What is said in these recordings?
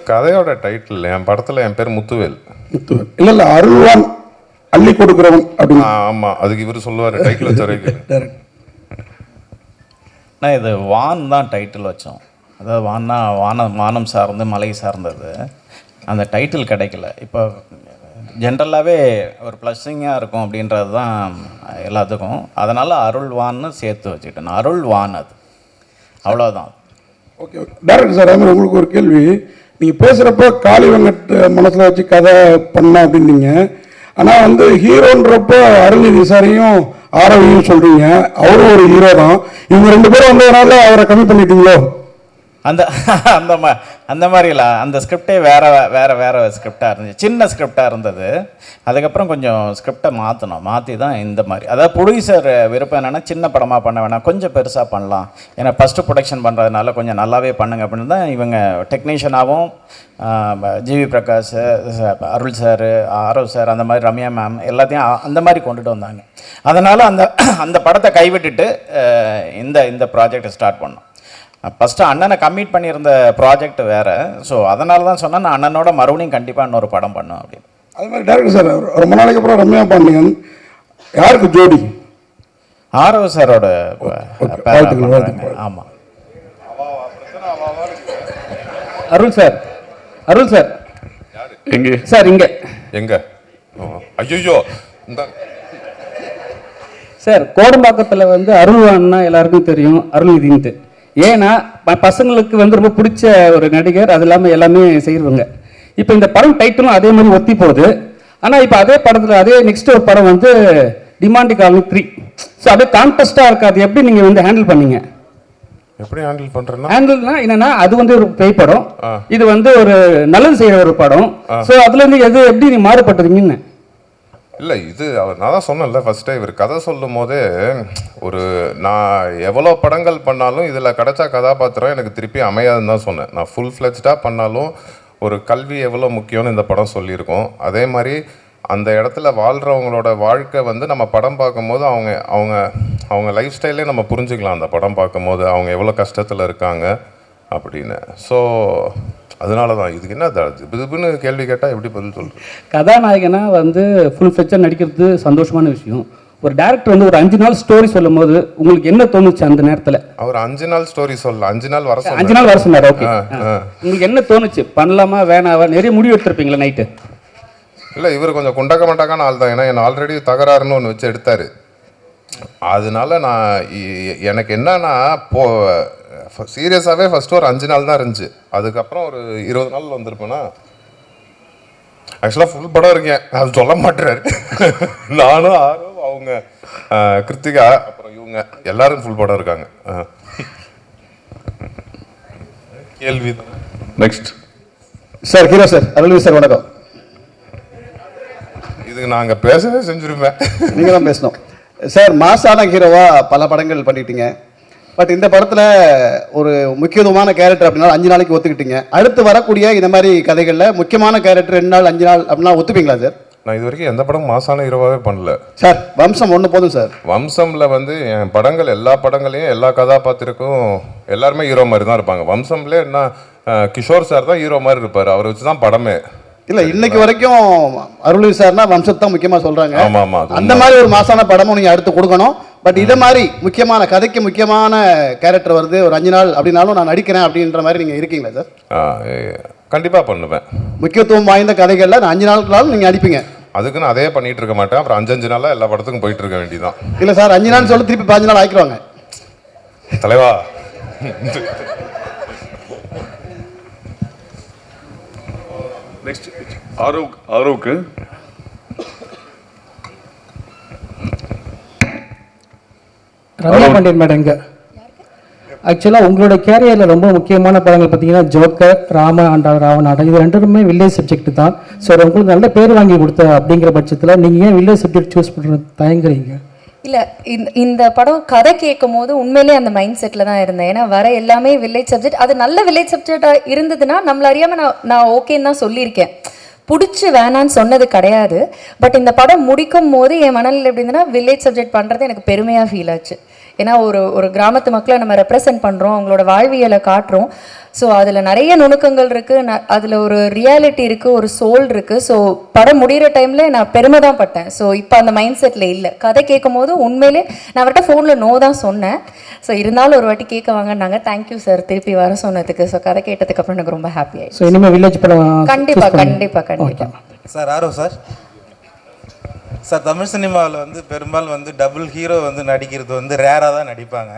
கதையோட டைட்டில் என் படத்தில் என் பேர் முத்துவேல். முத்துவேல் இல்லை அருள்வான் அள்ளி கொடுக்குறவன் அப்படின்னு. ஆமாம், அதுக்கு இவர் சொல்லுவார் டைட்டில் வச்ச. நான் இது வான் தான் டைட்டில் வச்சோம். அதாவது வான்னா வானம் சார்ந்து மலை சார்ந்தது. அந்த டைட்டில் கிடைக்கல. இப்போ ஜென்ரலாகவே ஒரு ப்ளஸ்ஸிங்காக இருக்கும் அப்படின்றது தான் எல்லாத்துக்கும். அதனால் அருள்வான்னு சேர்த்து வச்சுக்கிட்டேன். அருள்வான் அது அவ்வளோதான். ஓகே ஓகே டேரக்டர் சார், அதுமாதிரி உங்களுக்கு ஒரு கேள்வி. நீங்கள் பேசுகிறப்போ காளி வெங்கட் மனசில் வச்சு கதை பண்ண அப்படின்னீங்க. ஆனால் வந்து ஹீரோன்றப்போ அருள்நிதி சாரையும் ஆரவியும் சொல்கிறீங்க. அவரும் ஒரு ஹீரோ தான். இவங்க 2 பேரும் வந்ததுனால அவரை கம்மி பண்ணிட்டீங்களோ? அந்த மாதிரி இல்லை. அந்த ஸ்கிரிப்டே வேறு ஸ்கிரிப்டாக இருந்துச்சு. சின்ன ஸ்கிரிப்டாக இருந்தது. அதுக்கப்புறம் கொஞ்சம் ஸ்கிரிப்டை மாற்றி தான் இந்த மாதிரி. அதாவது ப்ரொடியூசர் விருப்பம் என்னென்னா சின்ன படமாக பண்ண வேணாம், கொஞ்சம் பெருசாக பண்ணலாம், ஏன்னா ஃபஸ்ட்டு ப்ரொடக்ஷன் பண்ணுறதுனால கொஞ்சம் நல்லாவே பண்ணுங்க அப்படின்னு தான் இவங்க டெக்னீஷியனாகவும் ஜிவி பிரகாஷ், அருள் சார், ஆரவ் சார், அந்த மாதிரி ரம்யா மேம் எல்லாத்தையும் அந்த மாதிரி கொண்டுட்டு வந்தாங்க. அதனால் அந்த படத்தை கைவிட்டுட்டு இந்த ப்ராஜெக்டை ஸ்டார்ட் பண்ணோம். ஃபஸ்ட்டு அண்ணனை கம்மிட் பண்ணியிருந்த ப்ராஜெக்ட் வேறு. ஸோ அதனால தான் சொன்னேன் நான் அண்ணனோட மறுபடியும் கண்டிப்பாக இன்னொரு படம் பண்ணோம் அப்படின்னு. அது மாதிரி டேரக்டர் சார், ரொம்ப நாளைக்கு அப்புறம் ரம்யா பாண்டியன் யாருக்கு ஜோடி? ஆரவ் சாரோட. ஆமாம். அருள் சார், அருள் சார் எங்கே சார்? எங்கே ஐயோ சார், கோடம்பாக்கத்தில் வந்து அருள்வான்னா எல்லாருக்கும் தெரியும், அருள்நிதின்ட்டு. ஏன்னா பசங்களுக்கு வந்து ரொம்ப பிடிச்ச ஒரு நடிகர், அது இல்லாமல் எல்லாமே செய்வாங்க. இப்போ இந்த படம் டைட்டிலும் அதே மாதிரி ஒத்தி போகுது. ஆனால் இப்போ அதே படத்தில் அதே நெக்ஸ்ட் ஒரு படம் வந்து டிமாண்டி காலனி 3. ஸோ அப்படியே கான்டெஸ்டாக இருக்காது. எப்படி நீங்கள் வந்து ஹேண்டில் பண்ணீங்க? எப்படி ஹேண்டில் பண்ணுறேன்னா, ஹேண்டில்னா என்னன்னா, அது வந்து ஒரு பேய் படம், இது வந்து ஒரு நல்லது செய்கிற ஒரு படம். ஸோ அதுலேருந்து எது எப்படி நீ மாறுபட்டுறீங்கன்னு? இல்லை, இது நான் தான் சொன்னேன்ல ஃபஸ்ட்டே, இவர் கதை சொல்லும் போதே நான் எவ்வளோ படங்கள் பண்ணாலும் இதில் கிடைச்சா கதாபாத்திரம் எனக்கு திருப்பி அமையாதுன்னு தான் சொன்னேன். நான் ஃபுல் ஃப்ளெஜ்டாக பண்ணாலும் ஒரு கல்வி எவ்வளோ முக்கியம்னு இந்த படம் சொல்லியிருக்கோம். அதே மாதிரி அந்த இடத்துல வாழ்கிறவங்களோட வாழ்க்கை வந்து நம்ம படம் பார்க்கும்போது அவங்க லைஃப் ஸ்டைலே நம்ம புரிஞ்சுக்கலாம். அந்த படம் பார்க்கும்போது அவங்க எவ்வளோ கஷ்டத்தில் இருக்காங்க அப்படின்னு. ஸோ அதனால தான் இதுக்கு என்ன இதுன்னு கேள்வி கேட்டால் எப்படி பதில் சொல்கிறது? கதாநாயகனாக வந்து ஃபுல் ஃப்ளெஜ்டாக நடிக்கிறது சந்தோஷமான விஷயம். ஒரு டேரக்டர் வந்து ஒரு 5 நாள் ஸ்டோரி சொல்லும் போது உங்களுக்கு என்ன தோணுச்சு அந்த நேரத்தில்? அவர் 5 நாள் ஸ்டோரி சொல்லல, 5 நாள் வர சொன்னார். 5 நாள் வர சொன்னார். ஓகே, உங்களுக்கு என்ன தோணுச்சு? பண்ணலாமா வேணாவா? நிறைய முடிவு எடுத்திருப்பீங்களா நைட்டு? இல்லை, இவர் கொஞ்சம் குண்டக்க மாட்டாக்கான ஆள் தான். ஏன்னா என்ன ஆல்ரெடி தகராறுன்னு ஒன்று வச்சு எடுத்தார். அதனால எனக்கு என்னன்னா சீரியஸாகவே ஃபஸ்ட்டு ஒரு 5 நாள் தான் இருந்துச்சு. அதுக்கப்புறம் ஒரு 20 நாள் வந்திருப்பேன்னா. ஆக்சுவலாக ஃபுல் படம் இருக்கேன், அது சொல்ல மாட்டுறாரு. நானும் ஆர்வம், அவங்க கிருத்திகா, அப்புறம் இவங்க எல்லாரும் ஃபுல் படம் இருக்காங்க. கேள்வி next sir. Hero sir, Arulnithi sir வணக்கம். இதுக்கு நாங்கள் பேசவே செஞ்சுருப்பேன். நீங்கள் தான் பேசணும் சார். மாசான ஹீரோவாக பல படங்கள் பண்ணிட்டீங்க. பட் இந்த படத்தில் ஒரு முக்கியத்துவமான கேரக்டர் அப்படின்னா 5 நாளைக்கு ஒத்துக்கிட்டீங்க. அடுத்து வரக்கூடிய இந்த மாதிரி கதைகளில் முக்கியமான கேரக்டர் 2 நாள் 5 நாள் அப்படின்னா ஒத்துப்பீங்களா சார்? நான் இது வரைக்கும் எந்த படம் மாசான ஹீரோவாகவே பண்ணல சார். வம்சம் 1 போதும் சார். வம்சமில் வந்து என் படங்கள் எல்லா படங்களையும் எல்லா கதாபாத்திரக்கும் எல்லாருமே ஹீரோ மாதிரி தான் இருப்பாங்க. வம்சம்லேயே என்ன கிஷோர் சார் தான் ஹீரோ மாதிரி இருப்பார். அவரை வச்சு தான் படமே. இல்லை, இன்னைக்கு வரைக்கும் அருள்நிதி சார்னா வம்சத்தான் முக்கியமாக சொல்கிறாங்க. ஆமாம் ஆமாம், அந்த மாதிரி ஒரு மாசான படமும் நீங்கள் அடுத்து கொடுக்கணும். பட் இதை மாதிரி முக்கியமான கதைக்கு முக்கியமான கேரக்டர் வருது ஒரு 5 நாள் அப்படின்னாலும் நான் நடிக்கிறேன் அப்படின்ற மாதிரி நீங்கள் இருக்கீங்களா சார்? கண்டிப்பாக பண்ணுவேன். முக்கியத்துவம் வாய்ந்த கதைகளில் நான் 5 நாளுக்குனாலும் நீங்கள் நடிப்பீங்க. அதுக்குன்னு அதே பண்ணிட்டு இருக்க மாட்டேன். அப்புறம் 5 நாளாக எல்லா படத்துக்கும் போயிட்டு இருக்க வேண்டியதான். இல்லை சார், 5 நாள் சொல்லி திருப்பி 15 நாள் ஆக்கிடுவாங்க தலைவா. நெக்ஸ்ட் ஆரோவுக்கு ரம்யா பாண்டியன் மேடம். இங்கே ஆக்சுவலாக உங்களோட கேரியரில் ரொம்ப முக்கியமான படங்கள் பார்த்தீங்கன்னா ஜோக்கர், ராம ஆண்டா ராவணாட்டம், இது 2மே வில்லேஜ் சப்ஜெக்ட் தான். ஸோ உங்களுக்கு நல்ல பேர் வாங்கி கொடுத்த அப்படிங்கிற பட்சத்தில் நீங்கள் ஏன் வில்லேஜ் சப்ஜெக்ட் சூஸ் பண்ணுறது தயங்குறீங்க? இல்லை, இந்த படம் கதை கேட்கும் போது உண்மையிலே அந்த மைண்ட் செட்டில் தான் இருந்தேன். ஏன்னா வர எல்லாமே வில்லேஜ் சப்ஜெக்ட், அது நல்ல வில்லேஜ் சப்ஜெக்டாக இருந்ததுன்னா நம்மள அறியாமல் நான் ஓகேன்னு தான் சொல்லியிருக்கேன். பிடிச்சி வேணான்னு சொன்னது கிடையாது. பட் இந்த படம் முடிக்கும் போது என் மனநிலை எப்படி இருந்ததுன்னா, வில்லேஜ் சப்ஜெக்ட் பண்ணுறது எனக்கு பெருமையாக ஃபீல் ஆச்சு. ஏன்னா ஒரு கிராமத்து மக்களை நம்ம ரெப்ரசென்ட் பண்ணுறோம், அவங்களோட வாழ்வியலை காட்டுறோம். ஸோ அதில் நிறைய நுணுக்கங்கள் இருக்குது, அதில் ஒரு ரியாலிட்டி இருக்குது, ஒரு சோல் இருக்குது. ஸோ படம் முடிகிற டைமில் நான் பெருமை தான் பட்டேன். ஸோ இப்போ அந்த மைண்ட் செட்டில் இல்லை. கதை கேட்கும் போது உண்மையிலே நான் அவர்கிட்ட ஃபோனில் நோ தான் சொன்னேன். ஸோ இருந்தாலும் ஒரு வாட்டி கேட்க வாங்கினாங்க. தேங்க்யூ சார் திருப்பி வர சொன்னதுக்கு. ஸோ கதை கேட்டதுக்கப்புறம் எனக்கு ரொம்ப ஹாப்பி ஆயிடுச்சு. ஸோ இனிமேல் வில்லேஜ் படம் கண்டிப்பாக sir Aarav sir sir Tamil சினிமாவில் வந்து பெரும்பாலும் வந்து டபுள் ஹீரோ வந்து நடிக்கிறது வந்து ரேராக தான் நடிப்பாங்க.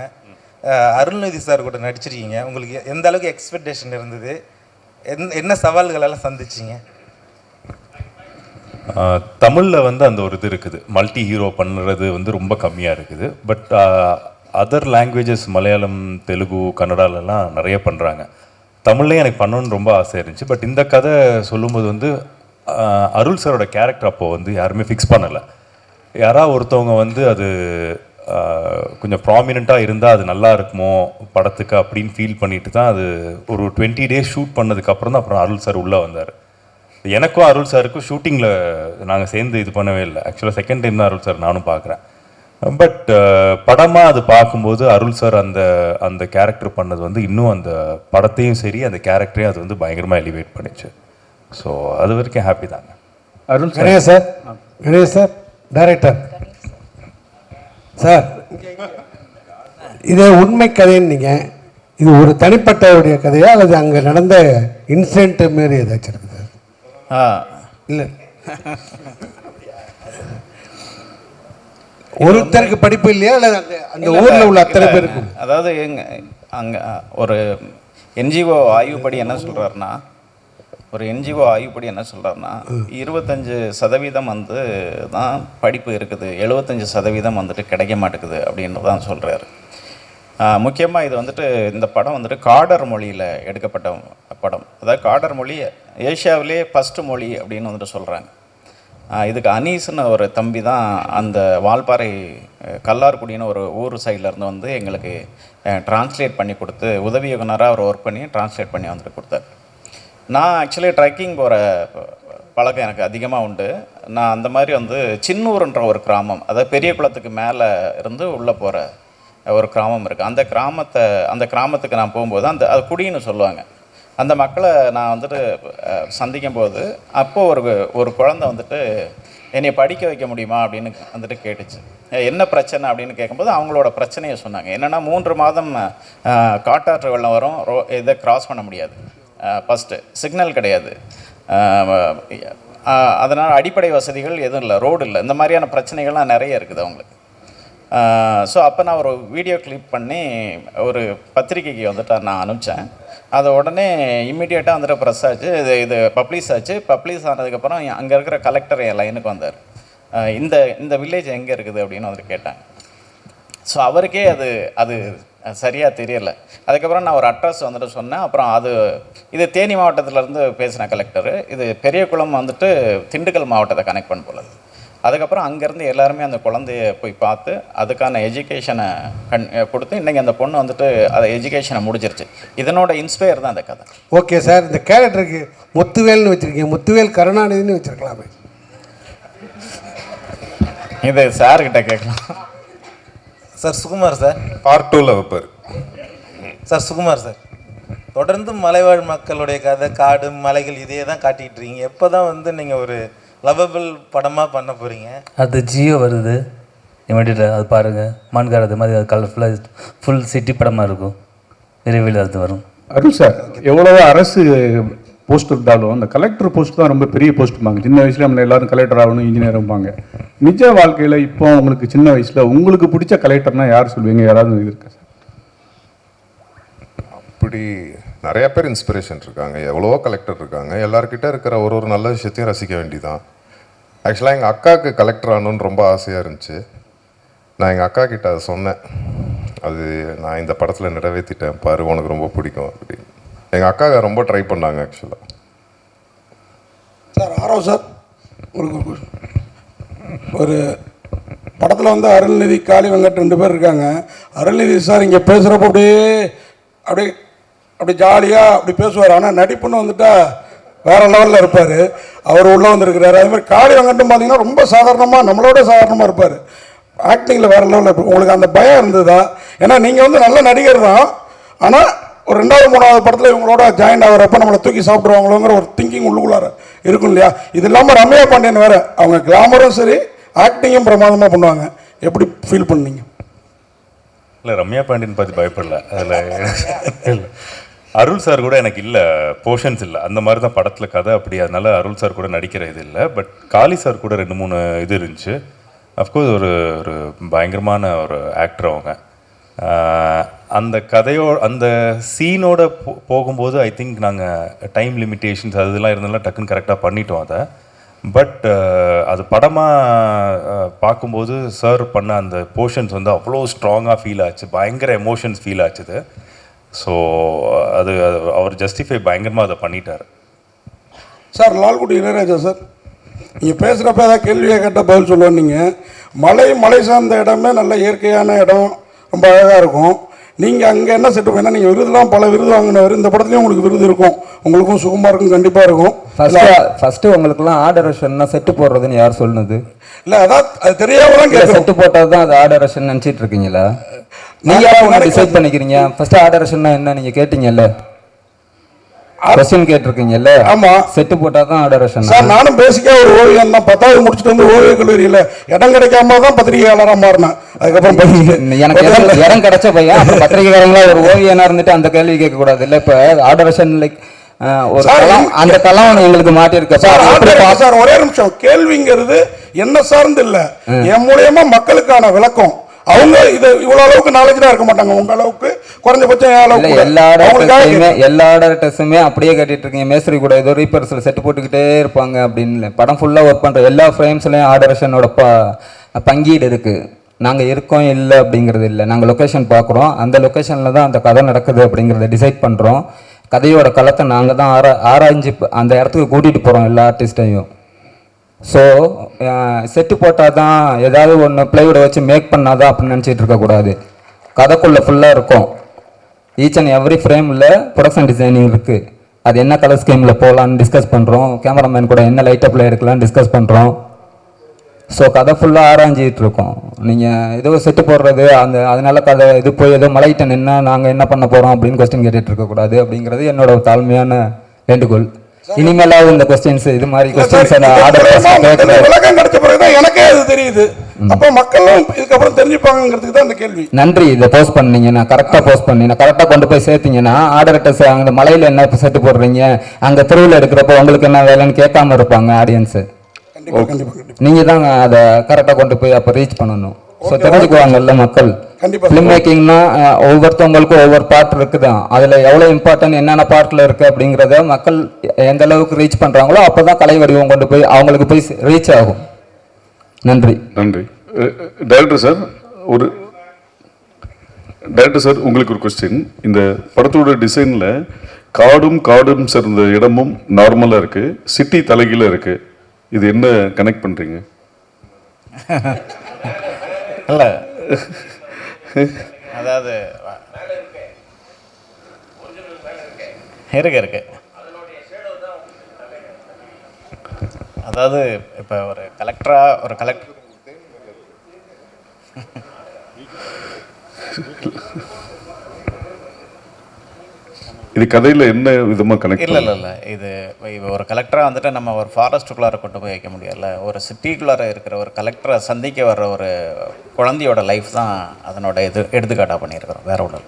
அருள்நிதி சார் கூட நடிச்சிருக்கீங்க. உங்களுக்கு எந்த அளவுக்கு எக்ஸ்பெக்டேஷன் இருந்தது? என்ன சவால்கள் எல்லாம் சந்திச்சிங்க? தமிழில் வந்து அந்த ஒரு இது இருக்குது, மல்டி ஹீரோ பண்ணுறது வந்து ரொம்ப கம்மியாக இருக்குது. But other languages Malayalam, Telugu, கன்னடாலெல்லாம் நிறைய பண்ணுறாங்க. தமிழ்லேயும் எனக்கு பண்ணணுன்னு ரொம்ப ஆசை இருந்துச்சு. பட் இந்த கதை சொல்லும்போது வந்து அருள் சாரோட கேரக்டர் அப்போது வந்து யாருமே ஃபிக்ஸ் பண்ணலை. யாராவது ஒருத்தவங்க வந்து அது கொஞ்சம் ப்ராமினெண்ட்டாக இருந்தால் அது நல்லா இருக்குமோ படத்துக்கு அப்படின்னு ஃபீல் பண்ணிட்டு தான் அது ஒரு 20 days ஷூட் பண்ணதுக்கப்புறம் தான் அப்புறம் அருள் சார் உள்ளே வந்தார். எனக்கும் அருள் சாருக்கும் ஷூட்டிங்கில் நாங்கள் சேர்ந்து இது பண்ணவே இல்லை. ஆக்சுவலாக செகண்ட் டைம் தான் அருள் சார் நானும் பார்க்குறேன். பட் படமாக அது பார்க்கும்போது அருள் சார் அந்த கேரக்டர் பண்ணது வந்து இன்னும் அந்த படத்தையும் சரி அந்த கேரக்டரையும் அது வந்து பயங்கரமாக எலிவேட் பண்ணிச்சு. ஸோ அது வரைக்கும் ஹாப்பி தாங்க. அருள் கணேஷ் சார் டைரக்டர் சார், இது உண்மை கதைன்னு நீங்கள், இது ஒரு தனிப்பட்டவருடைய கதையா அல்லது அங்கே நடந்த இன்சிடென்ட் மாரி ஏதாச்சும் இருக்குது? இல்லை, ஒருத்தருக்கு படிப்பு இல்லையா அல்லது அந்த ஊரில் உள்ள அத்தனை பேருக்கு? அதாவது அங்கே ஒரு என்ஜிஓ ஆய்வுப்படி என்ன சொல்கிறாருன்னா 25% வந்து தான் படிப்பு இருக்குது, 75% வந்துட்டு கிடைக்க மாட்டேங்குது அப்படின்னு தான் சொல்கிறாரு. முக்கியமாக இது வந்துட்டு இந்த படம் வந்துட்டு காடர் மொழியில் எடுக்கப்பட்ட படம். அதாவது காடர் மொழி ஏஷியாவிலே ஃபஸ்ட்டு மொழி அப்படின்னு வந்துட்டு சொல்கிறாங்க. இதுக்கு அனீஸ்னு ஒரு தம்பி தான் அந்த வால்பாறை கல்லார்குடின்னு ஒரு ஊர் சைட்லேருந்து வந்து எங்களுக்கு ட்ரான்ஸ்லேட் பண்ணி கொடுத்து உதவி இயக்குனராக அவர் ஒர்க் பண்ணி ட்ரான்ஸ்லேட் பண்ணி வந்துட்டு கொடுத்தாரு. நான் ஆக்சுவலி ட்ரெக்கிங் போகிற பழக்கம் எனக்கு அதிகமாக உண்டு. நான் அந்த மாதிரி வந்து சின்னூர்ன்ற ஒரு கிராமம், அதாவது பெரிய குளத்துக்கு மேலே இருந்து உள்ளே போகிற ஒரு கிராமம் இருக்குது. அந்த கிராமத்துக்கு நான் போகும்போது அது குடின்னு சொல்லுவாங்க. அந்த மக்களை நான் வந்துட்டு சந்திக்கும் போது அப்போது ஒரு குழந்தை வந்துட்டு என்னை படிக்க வைக்க முடியுமா அப்படின்னு வந்துட்டு கேட்டுச்சு. என்ன பிரச்சனை அப்படின்னு கேட்கும்போது அவங்களோட பிரச்சனையை சொன்னாங்க. என்னென்னா 3 மாதம் காட்டாற்று வெள்ளம் வரும், இதை கிராஸ் பண்ண முடியாது, ஃபஸ்ட்டு சிக்னல் கிடையாது, அதனால் அடிப்படை வசதிகள் எதுவும் இல்லை, ரோடு இல்லை, இந்த மாதிரியான பிரச்சனைகள்லாம் நிறைய இருக்குது அவங்களுக்கு. ஸோ அப்போ நான் ஒரு வீடியோ கிளிப் பண்ணி ஒரு பத்திரிக்கைக்கு வந்துட்டு நான் அனுப்பிச்சேன். அதை உடனே இம்மிடியேட்டாக வந்துட்டு ப்ரெஸ் ஆச்சு, இது பப்ளிஷ் ஆச்சு. பப்ளிஷ் ஆனதுக்கப்புறம் அங்கே இருக்கிற கலெக்டர் என் லைனுக்கு வந்தார். இந்த வில்லேஜ் எங்கே இருக்குது அப்படின்னு வந்துட்டு கேட்டாங்க. ஸோ அவருக்கே அது சரியாக தெரியலை. அதுக்கப்புறம் நான் ஒரு அட்ரஸ் வந்துட்டு சொன்னேன். அப்புறம் இது தேனி மாவட்டத்திலேருந்து பேசின கலெக்டரு, இது பெரியகுளம் வந்துட்டு திண்டுக்கல் மாவட்டத்தை கனெக்ட் பண்ண போல. அதுக்கப்புறம் அங்கேருந்து எல்லாருமே அந்த குழந்தைய போய் பார்த்து அதுக்கான எஜுகேஷனை கொடுத்து இன்றைக்கி அந்த பொண்ணு வந்துட்டு அதை எஜுகேஷனை முடிச்சிருச்சு. இதனோட இன்ஸ்பயர் தான் அந்த கதை. ஓகே சார், இந்த கேரக்டருக்கு முத்துவேல்னு வச்சுருக்கீங்க, முத்துவேல் கருணாநிதினு வச்சுருக்கலாமே. இது சார்கிட்ட கேட்கலாம். சார் சுகுமார் சார் பார்ட் 2ல் வைப்பார். சார் சுகுமார் சார், தொடர்ந்து மலைவாழ் மக்களுடைய கதை, காடு, மலைகள் இதே தான் காட்டிகிட்டு இருக்கீங்க. எப்போ தான் வந்து நீங்கள் ஒரு லவபிள் படமாக பண்ண போகிறீங்க? அது ஜியோ வருது இமீடியட்டாக, அது பாருங்கள். மான்கார் அது மாதிரி அது கலர்ஃபுல்லாக ஃபுல் சிட்டி படமாக இருக்கும், விரைவில் அது வரும். அருள் சார், எவ்வளோ அரசு போஸ்ட் இருந்தாலும் அந்த கலெக்டர் போஸ்ட் தான் ரொம்ப பெரிய போஸ்ட்டுப்பாங்க. சின்ன வயசுல நம்ம எல்லாரும் கலெக்டர் ஆகணும், இன்ஜினியர் ஆகுவாங்க. நிஜ வாழ்க்கையில் இப்போ உங்களுக்கு சின்ன வயசில் உங்களுக்கு பிடிச்ச கலெக்டர்னா யார் சொல்லுவீங்க? யாராவது இருக்கா சார்? அப்படி நிறைய பேர் இன்ஸ்பிரேஷன் இருக்காங்க, எவ்வளவோ கலெக்டர் இருக்காங்க. எல்லாருக்கிட்ட இருக்கிற ஒரு நல்ல விஷயத்தையும் ரசிக்க வேண்டிதான். ஆக்சுவலாக எங்கள் அக்காவுக்கு கலெக்டர் ஆகணுன்னு ரொம்ப ஆசையாக இருந்துச்சு. நான் எங்கள் அக்கா கிட்ட அதை சொன்னேன், அது நான் இந்த படத்தில் நிறைவேற்றிட்டேன் பாரு, உனக்கு ரொம்ப பிடிக்கும் அப்படின்னு. எங்கள் அக்கா ரொம்ப ட்ரை பண்ணாங்க ஆக்சுவலாக. சார் ஆரவ் சார், ஒரு படத்தில் வந்து அருள்நிதி, காளி வெங்கட் 2 பேர் இருக்காங்க. அருள்நிதி சார் இங்கே பேசுகிறப்ப அப்படி ஜாலியாக அப்படி பேசுவார். ஆனால் நடிப்புன்னு வந்துட்டா வேறு லெவலில் இருப்பார். அவர் உள்ளே வந்துருக்கிறாரு. அது மாதிரி காளி வெங்கட்டும் பார்த்தீங்கன்னா ரொம்ப சாதாரணமாக, நம்மளோட சாதாரணமாக இருப்பார். ஆக்டிங்கில் வேறு லெவலில் இருப்பார். உங்களுக்கு அந்த பயம் இருந்ததா? ஏன்னா நீங்கள் வந்து நல்ல நடிகர் தான், ஆனால் ஒரு 2வது 3வது படத்தில் இவங்களோட ஜாயின் ஆகிறப்ப நம்மளை தூக்கி சாப்பிடுவாங்களோங்கிற ஒரு திங்கிங் உள்ளுக்குள்ளார இருக்கும் இல்லையா? இது இல்லாமல் ரம்யா பாண்டியன் வேறு, அவங்க கிளாமரும் சரி ஆக்டிங்கும் பிரமாதமாக பண்ணுவாங்க. எப்படி ஃபீல் பண்ணீங்க? இல்லை, ரம்யா பாண்டியன் பற்றி பயப்படல. அதில் அருள் சார் கூட எனக்கு இல்லை, போர்ஷன்ஸ் இல்லை, அந்த மாதிரி தான் படத்தில் கதை அப்படி. அதனால அருள் சார் கூட நடிக்கிற இது இல்லை. பட் காளி சார் கூட 2-3 இது இருந்துச்சு. அஃப்கோர்ஸ் ஒரு ஒரு பயங்கரமான ஒரு ஆக்டர் அவங்க. அந்த அந்த சீனோட போகும்போது ஐ திங்க் நாங்கள் டைம் லிமிட்டேஷன்ஸ் அதெல்லாம் இருந்தாலும் டக்குன்னு கரெக்டாக பண்ணிட்டோம் அதை. பட் அது படமாக பார்க்கும்போது சார் பண்ண அந்த போர்ஷன்ஸ் வந்து அவ்வளோ ஸ்ட்ராங்காக ஃபீல் ஆச்சு, பயங்கர எமோஷன்ஸ் ஃபீல் ஆச்சுது. ஸோ அது அவர் ஜஸ்டிஃபை பயங்கரமாக அதை பண்ணிட்டார். சார் லால்குடி இளையராஜா சார், நீங்கள் பேசுகிறப்ப ஏதாவது கேள்வியை கேட்டால் பதில் சொல்லுவோம். நீங்கள் மலை சார்ந்த இடமே நல்ல இயற்கையான இடம், ரொம்ப அழகாக இருக்கும். நீங்கள் அங்கே என்ன செட்டு பண்ணால் நீங்கள் விருதுலாம் பல விருது வாங்கினவர், இந்த படத்துலையும் உங்களுக்கு விருது இருக்கும், உங்களுக்கும் சுகமாக இருக்கும், கண்டிப்பாக இருக்கும். ஃபஸ்ட்டு உங்களுக்குலாம் ஆர்டரேஷன்னா செட்டு போடுறதுன்னு யார் சொல்லுது? இல்லை அதான் அது தெரியாம தான் கேட்குறேன். செட்டு போட்டால் தான் அது ஆர்டரேஷன் நினச்சிட்டு இருக்கீங்களா? நீங்கள் யாரும் ஒன்று டிசைட் பண்ணிக்கிறீங்க. ஃபஸ்ட்டு ஆர்டரேஷன்னா என்ன நீங்கள் கேட்டீங்கல்ல, கொஸ்டின் கேட்டிருக்கீங்கல்ல? ஆமாம், செட்டு போட்டால் தான் ஆர்டரேஷன். சார் நானும் பேசிக்காக ஒரு ஓவியம் தான், 10வது முடிச்சுட்டு வந்து ஓவிய கல்லூரியில் இடம் கிடைக்காம தான் பத்திரிகையாளராக மாறினேன். அதுக்கப்புறம் எனக்கு இடம் கிடைச்ச பையன் அப்புறம் பத்திரிகைக்காரங்களா ஒரு ஓவியனா இருந்துட்டு அந்த கேள்வி கேட்கக்கூடாது இல்லை? இப்போ ஆர்டரேஷன் லைக் ஒரு அந்த தளம் எங்களுக்கு மாட்டிருக்க சார். ஒரே நிமிஷம், கேள்விங்கிறது என்ன சார்ந்து இல்லை, என் மூலியமா மக்களுக்கான விளக்கம். அவங்க இது இவ்வளவு அளவுக்கு நாலேஜா இருக்க மாட்டாங்க, உங்க அளவுக்கு குறைஞ்சபட்சம் எல்லா டேரக்டர்ஸுமே அப்படியே கேட்டுட்டு இருக்கீங்க. மேஸ்திரி கூட ஏதோ ரீபர்சல் செட் போட்டுக்கிட்டே இருப்பாங்க அப்படின்னு. படம் ஃபுல்லா ஒர்க் பண்ற எல்லா ஃப்ரேம்ஸ்லயும் ஆர்டரேஷனோட பங்கீடு இருக்கு. நாங்கள் இருக்கோம் இல்லை அப்படிங்கிறது இல்லை, நாங்கள் லொக்கேஷன் பார்க்குறோம், அந்த லொக்கேஷனில் தான் அந்த கதை நடக்குது அப்படிங்கிறத டிசைட் பண்ணுறோம். கதையோட களத்தை நாங்கள் தான் ஆராய்ஞ்சு அந்த இடத்துக்கு கூட்டிகிட்டு போகிறோம் எல்லா ஆர்டிஸ்டையும். ஸோ செட்டு போட்டால் தான் ஏதாவது ஒன்று பிளைவுடை வச்சு மேக் பண்ணாதான் அப்படின்னு நினச்சிட்டு இருக்கக்கூடாது. கதைக்குள்ளே ஃபுல்லாக இருக்கும். ஈச் அண்ட் எவ்ரி ஃப்ரேமில் ப்ரொடக்ஷன் டிசைனிங் இருக்குது. அது என்ன கலர் ஸ்கீமில் போகலான்னு டிஸ்கஸ் பண்ணுறோம். கேமராமேன் கூட என்ன லைட்டப்பில் எடுக்கலான்னு டிஸ்கஸ் பண்ணுறோம். ஸோ கதை ஃபுல்லாக ஆராய்ஞ்சிட்டு இருக்கோம். நீங்கள் ஏதோ செட்டு போடுறது அதனால கதை இது போய் ஏதோ மலையிட்ட நின்னா நாங்கள் என்ன பண்ண போகிறோம் அப்படின்னு கொஸ்டின் கேட்டுட்டு இருக்கக்கூடாது அப்படிங்கிறது என்னோட தாழ்மையான வேண்டுகோள். இனிமேலாவது இந்த கொஸ்டின்ஸ் இது மாதிரி கொஸ்டின்ஸ் விளக்கம் கிடைச்ச பிறகுதான் எனக்கே அது தெரியுது. அப்போ மக்களும் இதுக்கப்புறம் தெரிஞ்சுப்பாங்கிறதுக்கு தான் இந்த கேள்வி. நன்றி. இதை போஸ்ட் பண்ணீங்கன்னா கரெக்டாக போஸ்ட் பண்ணி கரெக்டாக கொண்டு போய் சேர்த்தீங்கன்னா ஆர்டர்ஸ் அங்கே மலையில் என்ன செட்டு போடுறீங்க, அங்கே தெருவில் எடுக்கிறப்போ உங்களுக்கு என்ன வேலைன்னு கேட்காம இருப்பாங்க ஆடியன்ஸு. நீங்கள் தான் அதை கரெக்டாக கொண்டு போய் அப்போ ரீச் பண்ணணும். ஸோ தெரிஞ்சுக்குவாங்கல்ல மக்கள். ஃபிலிம் மேக்கிங்னா ஒவ்வொருத்தவங்களுக்கும் ஒவ்வொரு பார்ட் இருக்குதான், அதில் எவ்வளோ இம்பார்ட்டன்ட் என்னென்ன பார்ட்டில் இருக்குது அப்படிங்கிறத மக்கள் எந்த அளவுக்கு ரீச் பண்ணுறாங்களோ அப்போ தான் கலை வடிவம் கொண்டு போய் அவங்களுக்கு போய் ரீச் ஆகும். நன்றி. நன்றி. டைரக்டர் சார், உங்களுக்கு ஒரு கொஸ்டின். இந்த படத்தோட டிசைனில் காடும் சேர்ந்த இடமும் நார்மலாக இருக்குது, சிட்டி தலைகீழ இருக்குது. இது என்ன கனெக்ட் பண்ணுறீங்க? இல்லை, அதாவது இருக்கு அதாவது இப்போ ஒரு கலெக்டர் இது கதையில் என்ன விதமாக கனெக்ட்? இல்லை, இது ஒரு கலெக்டராக வந்துட்டு நம்ம ஒரு ஃபாரஸ்ட்டுக்குள்ளார கொண்டு போய் வைக்க முடியல. ஒரு சிட்டிக்குள்ளார இருக்கிற ஒரு கலெக்டரை சந்திக்க வர்ற ஒரு குழந்தையோட லைஃப் தான் அதனோட எடுத்துக்காட்டாக பண்ணியிருக்கிறோம், வேற ஒன்று.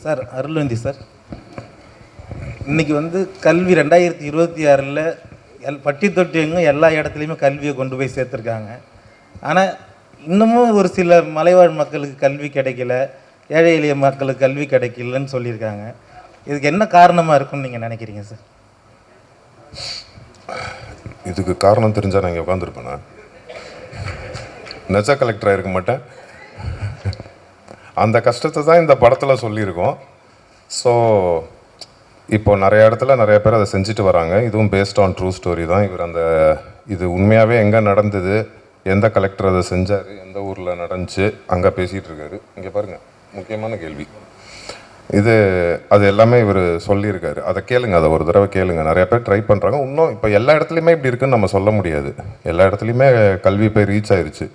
சார் அருள்வந்தி சார், இன்றைக்கி வந்து கல்வி 2026 பட்டி தொட்டியங்க எல்லா இடத்துலையுமே கல்வியை கொண்டு போய் சேர்த்துருக்காங்க. ஆனால் இன்னமும் ஒரு சில மலைவாழ் மக்களுக்கு கல்வி கிடைக்கல, ஏழை எளிய மக்களுக்கு கல்வி கிடைக்கலன்னு சொல்லியிருக்காங்க. இதுக்கு என்ன காரணமாக இருக்குன்னு நீங்கள் நினைக்கிறீங்க சார்? இதுக்கு காரணம் தெரிஞ்சால் நான் இங்கே உட்காந்துருப்பேனா? நெஜ கலெக்டராக இருக்க மாட்டேன். அந்த கஷ்டத்தை தான் இந்த படத்தில் சொல்லியிருக்கோம். ஸோ இப்போ நிறைய இடத்துல நிறைய பேர் அதை செஞ்சுட்டு வராங்க. இதுவும் பேஸ்ட் ஆன் ட்ரூ ஸ்டோரி தான். இது உண்மையாகவே எங்கே நடந்தது, எந்த கலெக்டர் அதை செஞ்சார், எந்த ஊரில் நடந்துச்சு, அங்கே பேசிகிட்டு இருக்காரு. இங்கே பாருங்கள், முக்கியமான கேள்வி அது எல்லாமே இவர் சொல்லியிருக்காரு. அதை கேளுங்க, அதை ஒரு தடவை கேளுங்க. நிறைய பேர் ட்ரை பண்ணுறாங்க. இன்னும் இப்போ எல்லா இடத்துலையுமே இப்படி இருக்குன்னு நம்ம சொல்ல முடியாது. எல்லா இடத்துலையுமே கல்வி போய் ரீச் ஆயிடுச்சு.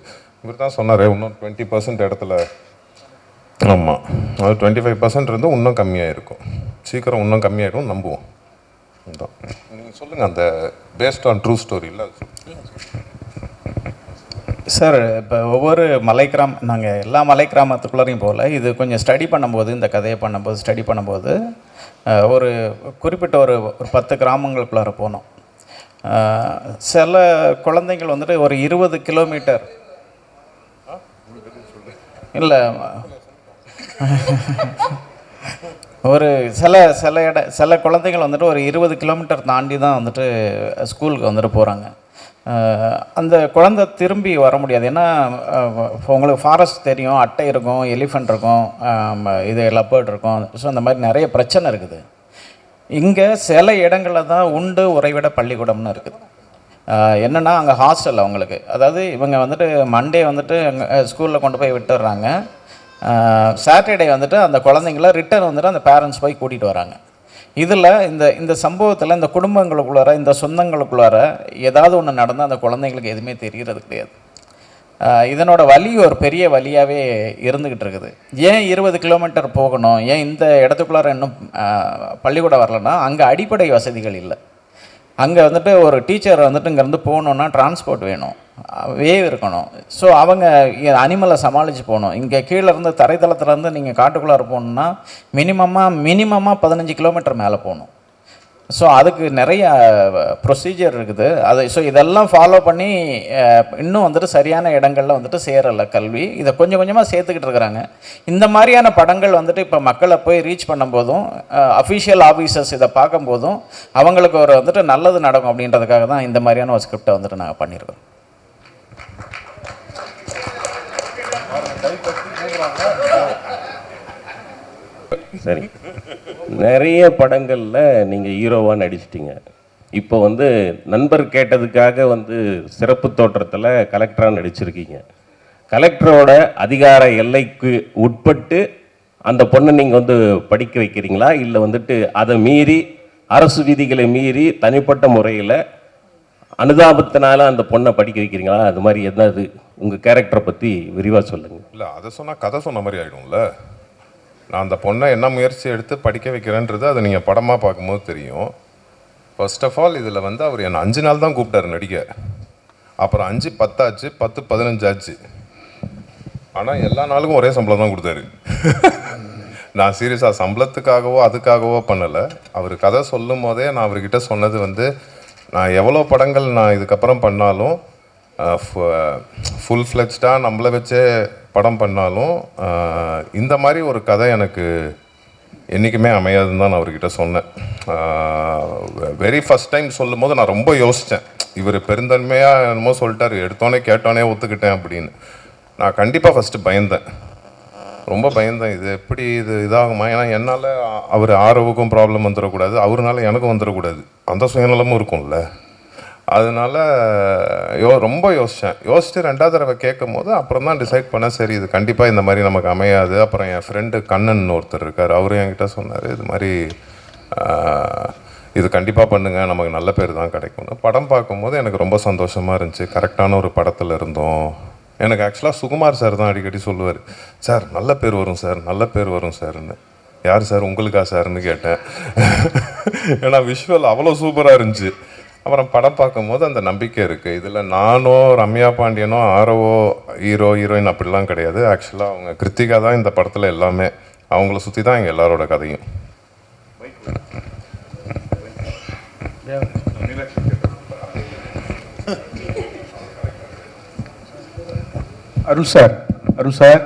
இவர் தான் சொன்னார், இன்னும் 20% இடத்துல ஆமாம், அது 25% இருந்து இன்னும் கம்மியாக இருக்கும், சீக்கிரம் இன்னும் கம்மியாகிடும் நம்புவோம். இதுதான் நீங்கள் சொல்லுங்கள், அந்த பேஸ்ட் ஆன் ட்ரூ ஸ்டோரி இல்லை சார். இப்போ ஒவ்வொரு நாங்கள் எல்லா மலை கிராமத்துக்குள்ளேயும் போகல, இது கொஞ்சம் ஸ்டடி பண்ணும்போது, இந்த கதையை ஸ்டடி பண்ணும்போது ஒரு குறிப்பிட்ட ஒரு 10 கிராமங்களுக்குள்ளார போனோம். சில குழந்தைங்கள் வந்துட்டு ஒரு 20 கிலோமீட்டர் இல்லை, ஒரு சில குழந்தைகள் வந்துட்டு ஒரு 20 கிலோமீட்டர் தாண்டி தான் வந்துட்டு ஸ்கூலுக்கு வந்துட்டு போகிறாங்க. அந்த குழந்தை திரும்பி வர முடியாது. ஏன்னா உங்களுக்கு ஃபாரஸ்ட் தெரியும், அட்டை இருக்கும், எலிஃபண்ட் இருக்கும், இது லெப்பர்ட் இருக்கும். ஸோ அந்த மாதிரி நிறைய பிரச்சனை இருக்குது. இங்கே சில இடங்களில் தான் உண்டு உறைவிட பள்ளிக்கூடம்னு இருக்குது. என்னென்னா அங்கே ஹாஸ்டல் அவங்களுக்கு, அதாவது இவங்க வந்துட்டு மண்டே வந்துட்டு ஸ்கூலில் கொண்டு போய் விட்டுடுறாங்க. சாட்டர்டே வந்துட்டு அந்த குழந்தைங்கள ரிட்டர்ன் வந்துட்டு அந்த பேரண்ட்ஸ் போய் கூட்டிகிட்டு வராங்க. இதில் இந்த சம்பவத்தில் இந்த குடும்பங்களுக்குள்ளார, இந்த சொந்தங்களுக்குள்ளார ஏதாவது ஒன்று நடந்தால் அந்த குழந்தைங்களுக்கு எதுவுமே தெரியறது கிடையாது. இதனோட வலி ஒரு பெரிய வலியாகவே இருந்துக்கிட்டு இருக்குது. ஏன் 20 கிலோமீட்டர் போகணும், ஏன் இந்த இடத்துக்குள்ளார இன்னும் பள்ளிக்கூடம் வரலன்னா, அங்கே அடிப்படை வசதிகள் இல்லை. அங்கே வந்துட்டு ஒரு டீச்சர் வந்துட்டு இங்கேருந்து போகணுன்னா டிரான்ஸ்போர்ட் வேணும், வேவ் இருக்கணும். ஸோ அவங்க அனிமலை சமாளித்து போகணும். இங்கே கீழே இருந்து தரைத்தளத்துலேருந்து நீங்கள் காட்டுக்குள்ளார போகணுன்னா மினிமமாக 15 கிலோமீட்டர் மேலே போகணும். ஸோ அதுக்கு நிறைய ப்ரொசீஜர் இருக்குது. ஸோ இதெல்லாம் ஃபாலோ பண்ணி இன்னும் வந்துட்டு சரியான இடங்களில் வந்துட்டு சேரலை கல்வி. இதை கொஞ்சம் கொஞ்சமாக சேர்த்துக்கிட்டு இருக்கிறாங்க. இந்த மாதிரியான படங்கள் வந்துட்டு இப்போ மக்களை போய் ரீச் பண்ணும்போதும், அஃபிஷியல் ஆஃபீஸர்ஸ் இதை பார்க்கும்போதும் அவங்களுக்கு ஒரு வந்துட்டு நல்லது நடக்கும் அப்படின்றதுக்காக தான் இந்த மாதிரியான ஒரு ஸ்கிரிப்டை வந்துட்டு நாங்கள் பண்ணியிருக்கோம். சரி, நிறைய படங்களில் நீங்கள் ஹீரோவாக நடிச்சிட்டிங்க. இப்போ நண்பர் கேட்டதுக்காக சிறப்பு தோற்றத்தில் கலெக்டராக நடிச்சிருக்கீங்க. கலெக்டரோட அதிகார எல்லைக்கு உட்பட்டு அந்த பொண்ணை நீங்கள் படிக்க வைக்கிறீங்களா, இல்லை அதை மீறி அரசு விதிகளை மீறி தனிப்பட்ட முறையில் அனுதாபத்தினால அந்த பொண்ணை படிக்க வைக்கிறீங்களா? அது மாதிரி என்னது உங்கள் கேரக்டரை பற்றி விரிவாக சொல்லுங்கள். இல்லை, அதை சொன்னால் கதை சொன்ன மாதிரி ஆகிடும்ல. நான் அந்த பொண்ணை என்ன முயற்சி எடுத்து படிக்க வைக்கிறேன்றது அதை நீங்கள் படமாக பார்க்கும்போது தெரியும். ஃபர்ஸ்ட் ஆஃப் ஆல் இதில் அவர் என்னை 5 நாள் தான் கூப்பிட்டாரு நடிக்க. அப்புறம் 5 10 ஆச்சு, 10 15 ஆச்சு. ஆனால் எல்லா நாளுக்கும் ஒரே சம்பளம் தான் கொடுத்தாரு. நான் சீரியஸாக சம்பளத்துக்காகவோ அதுக்காகவோ பண்ணலை. அவர் கதை சொல்லும் போதே நான் அவர்கிட்ட சொன்னது நான் எவ்வளோ படங்கள் நான் இதுக்கப்புறம் பண்ணாலும், ஃபுல் ஃப்ளெஜ்டாக நம்மளை வச்சே படம் பண்ணாலும், இந்த மாதிரி ஒரு கதை எனக்கு என்றைக்குமே அமையாதுன்னு தான் நான் அவர்கிட்ட சொன்னேன். வெரி ஃபஸ்ட் டைம் சொல்லும் போது நான் ரொம்ப யோசித்தேன். இவர் பெருந்தன்மையாக என்னமோ சொல்லிட்டார், எடுத்தோன்னே கேட்டோன்னே ஒத்துக்கிட்டேன் அப்படின்னு. நான் கண்டிப்பாக ஃபஸ்ட்டு பயந்தேன், ரொம்ப பயந்தேன். இது எப்படி இதாகுமா? ஏன்னா என்னால் அவர் ஆரோவுக்கும் ப்ராப்ளம் வந்துடக்கூடாது, அவருனால எனக்கும் வந்துடக்கூடாது, அந்த சுயநலமும் இருக்கும்ல. அதனால ரொம்ப யோசிச்சுட்டு 2வது தடவை கேட்கும் போது அப்புறம் தான் டிசைட் பண்ணேன், சரி இது கண்டிப்பாக இந்த மாதிரி நமக்கு அமையாது. அப்புறம் என் ஃப்ரெண்டு கண்ணன் ஒருத்தர் இருக்கார், அவரும் என்கிட்ட சொன்னார், இது மாதிரி இது கண்டிப்பாக பண்ணுங்கள், நமக்கு நல்ல பேர் தான் கிடைக்கும்னு. படம் பார்க்கும்போது எனக்கு ரொம்ப சந்தோஷமாக இருந்துச்சு. கரெக்டான ஒரு படத்தில் இருந்தோம். எனக்கு ஆக்சுவலாக சுகுமார் சார் தான் அடிக்கடி சொல்லுவார், சார் நல்ல பேர் வரும் சார், நல்ல பேர் வரும் சார்ன்னு. யார் சார், உங்களுக்கா சார்னு கேட்டேன். ஏன்னா விஷுவல் அவ்வளோ சூப்பராக இருந்துச்சு. அப்புறம் படம் பார்க்கும்போது அந்த நம்பிக்கை இருக்குது. இதில் நானோ ரம்யா பாண்டியனோ ஆரோவோ ஹீரோயின் அப்படிலாம் கிடையாது. ஆக்சுவலாக அவங்க கிருத்திகா தான் இந்த படத்தில் எல்லாமே. அவங்கள சுற்றி தான் எங்கள் எல்லாரோட கதையும். அருள் சார்,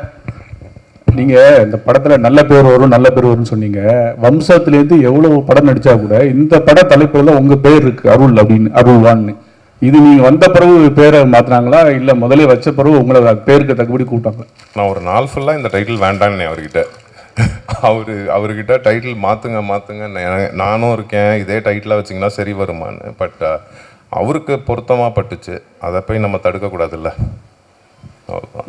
நீங்கள் இந்த படத்தில் நல்ல பேர் வரும்னு சொன்னீங்க. வம்சத்துலேருந்து எவ்வளோ படம் நடித்தா கூட இந்த பட தலைப்பில் உங்கள் பேர் இருக்குது, அருள் அப்படின்னு, அருள்வான்னு. இது நீங்கள் வந்த பிறகு பேரை மாற்றினாங்களா, இல்லை முதலே வச்ச பிறகு உங்களை பேருக்கு தக்கபடி கூப்பிட்டாங்களா? நான் ஒரு நாள் ஃபுல்லாக இந்த டைட்டில் வேண்டான்னு அவர்கிட்ட அவர்கிட்ட டைட்டில் மாற்றுங்க நானும் இருக்கேன், இதே டைட்டிலாக வச்சிங்கன்னா சரி வருமானு. பட் அவருக்கு பொருத்தமாக பட்டுச்சு, அதை போய் நம்ம தடுக்கக்கூடாதுல்ல. அவ்வளோதான்.